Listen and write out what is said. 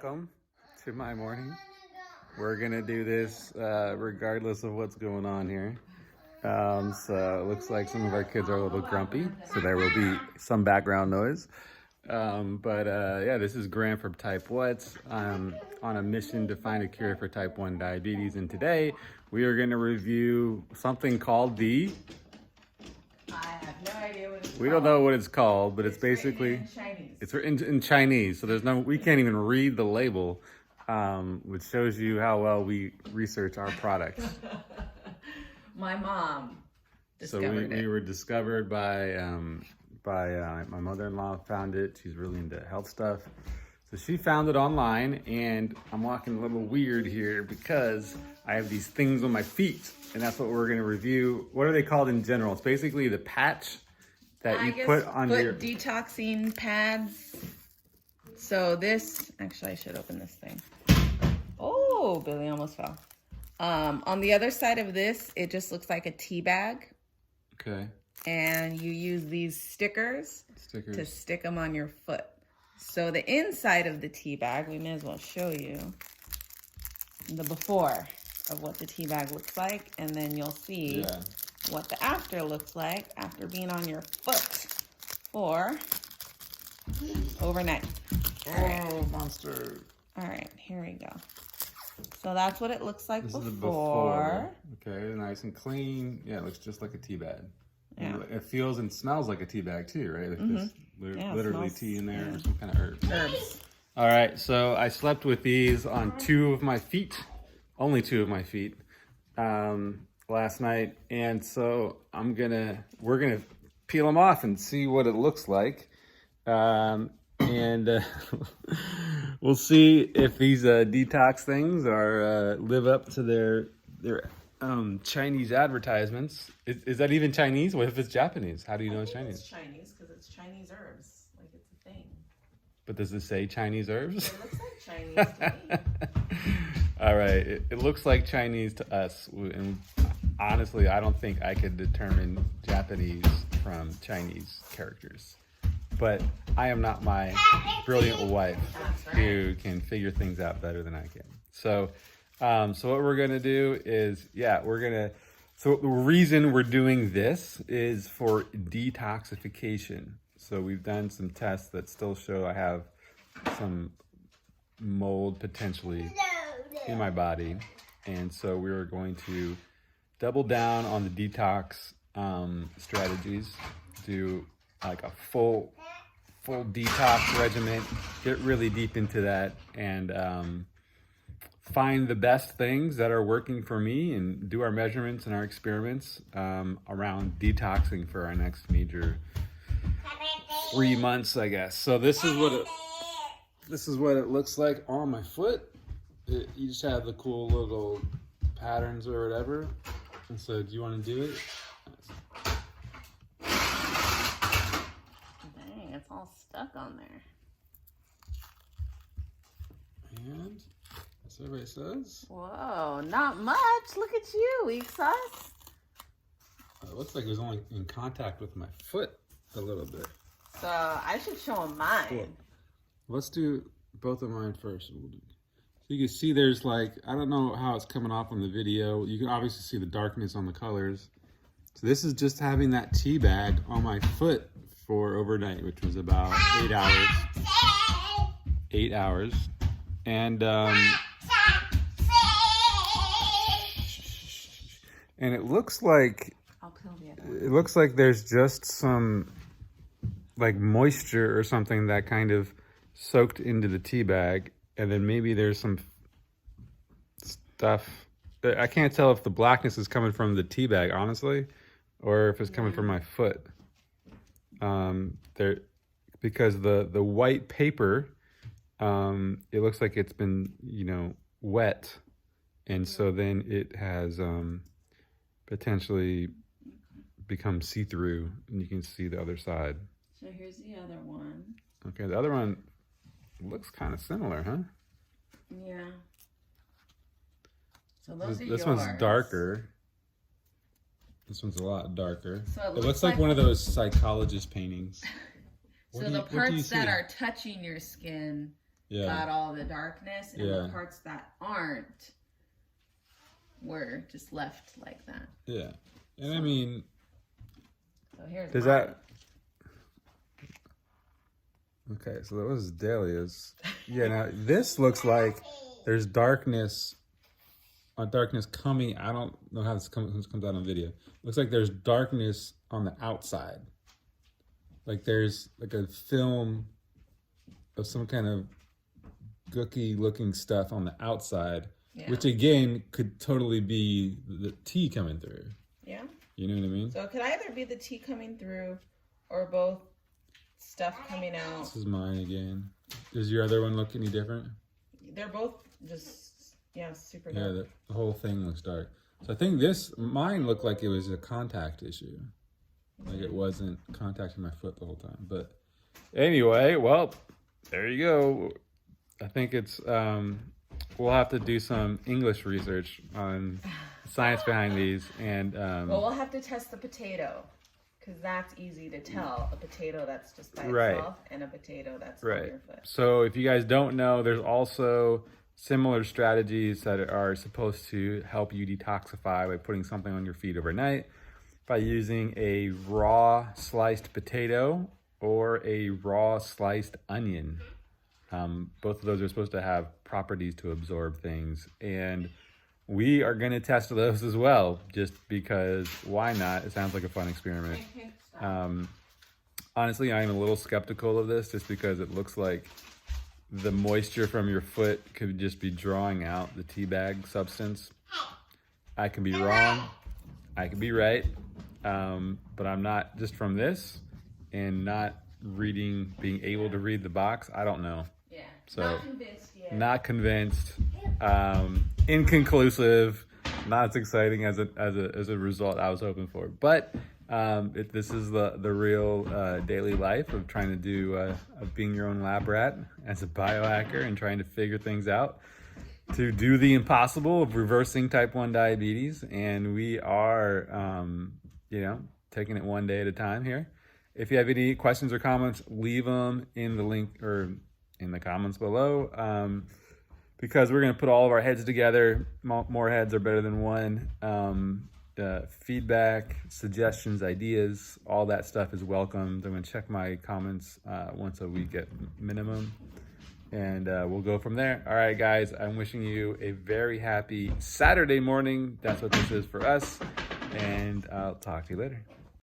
Welcome to my morning. We're gonna do this regardless of what's going on here. So it looks like some of our kids are a little grumpy, so there will be some background noise. Yeah, this is Grant from Type What's. I'm on a mission to find a cure for type 1 diabetes, and today we are going to review something called the... I have no idea what it's called. We don't know what it's called, but it's basically... in Chinese. It's written in Chinese, so there's no... We can't even read the label, which shows you how well we research our products. My mom discovered it. So we were discovered by my mother-in-law. Found it. She's really into health stuff. So she found it online, and I'm walking a little weird here because I have these things on my feet, and that's what we're going to review. What are they called in general? It's basically the patch that you put on your... detoxing pads. So this, actually I should open this thing. Oh, Billy almost fell. On the other side of this, it just looks like a tea bag. Okay. And you use these stickers to stick them on your foot. So the inside of the tea bag, we may as well show you the before of what the tea bag looks like, and then you'll see what the after looks like after being on your foot for overnight. Oh, monster. All right, here we go. So that's what it looks like before. This is the before. Okay, nice and clean. Yeah, it looks just like a tea bag. Yeah. It feels and smells like a tea bag too, right? Like there's literally tea in there or some kind of herbs. All right, so I slept with these on two of my feet, only two of my feet, last night. And so we're gonna peel them off and see what it looks like. We'll see if these detox things live up to their Chinese advertisements. Is that even Chinese? What if it's Japanese? How do you know it's Chinese? It's Chinese because it's Chinese herbs. Like it's a thing. But does it say Chinese herbs? It looks like Chinese to me. All right. It looks like Chinese to us. And honestly, I don't think I could determine Japanese from Chinese characters. But I am not my brilliant wife who can figure things out better than I can. So what we're going to do is, so the reason we're doing this is for detoxification. So we've done some tests that still show I have some mold potentially in my body. And so we're going to double down on the detox strategies, do like a full detox regimen, get really deep into that, and find the best things that are working for me and do our measurements and our experiments around detoxing for our next major 3 months, I guess. So this is what it looks like on my foot. You just have the cool little patterns or whatever. And so do you want to do it? Dang, it's all stuck on there. And so everybody says. Whoa, not much. Look at you, weak sauce. It looks like it was only in contact with my foot a little bit. So I should show them mine. Cool. Let's do both of mine first. So you can see there's like, I don't know how it's coming off on the video. You can obviously see the darkness on the colors. So this is just having that tea bag on my foot for overnight, which was about 8 hours. 8 hours. And it looks like there's just some like moisture or something that kind of soaked into the tea bag, and then maybe there's some stuff. I can't tell if the blackness is coming from the tea bag, honestly, or if it's coming from my foot. Because the white paper, it looks like it's been, wet, and so then it has potentially become see-through, and you can see the other side. So here's the other one. Okay, the other one looks kind of similar, huh? Yeah. So those are yours. This one's darker. This one's a lot darker. So it looks like one of those psychologist paintings. So the parts that are touching your skin got all the darkness, and the parts that aren't were just left like that. Yeah. And I mean, so here's does mine. Okay, so that was Dahlia's. Yeah, now this looks like there's darkness coming. I don't know how this comes out on video. Looks like there's darkness on the outside. Like there's like a film of some kind of gooky looking stuff on the outside, which again could totally be the tea coming through. Yeah. You know what I mean? So it could either be the tea coming through or both stuff coming out. This is mine again. Does your other one look any different? They're both just, super dark. Yeah, the whole thing looks dark. So I think mine looked like it was a contact issue. Like it wasn't contacting my foot the whole time. But anyway, well, there you go. I think it's, we'll have to do some English research on science behind these. And well, we'll have to test the potato, because that's easy to tell. A potato that's just by itself and a potato that's on your foot. So if you guys don't know, there's also similar strategies that are supposed to help you detoxify by putting something on your feet overnight, by using a raw sliced potato or a raw sliced onion. Both of those are supposed to have properties to absorb things, and we are going to test those as well, just because why not? It sounds like a fun experiment. Honestly, I'm a little skeptical of this just because it looks like the moisture from your foot could just be drawing out the tea bag substance. I can be wrong. I can be right. But I'm not, just from this and not being able to read the box, I don't know. Yeah. So, not convinced yet. Not convinced. Inconclusive. Not as exciting as a result I was hoping for. But this is the real daily life of trying to do of being your own lab rat as a biohacker and trying to figure things out to do the impossible of reversing type 1 diabetes. And we are, taking it one day at a time here. If you have any questions or comments, leave them in the link or in the comments below. Because we're going to put all of our heads together. More heads are better than one. Feedback, suggestions, ideas, all that stuff is welcomed. I'm going to check my comments once a week at minimum. And we'll go from there. All right, guys, I'm wishing you a very happy Saturday morning. That's what this is for us. And I'll talk to you later.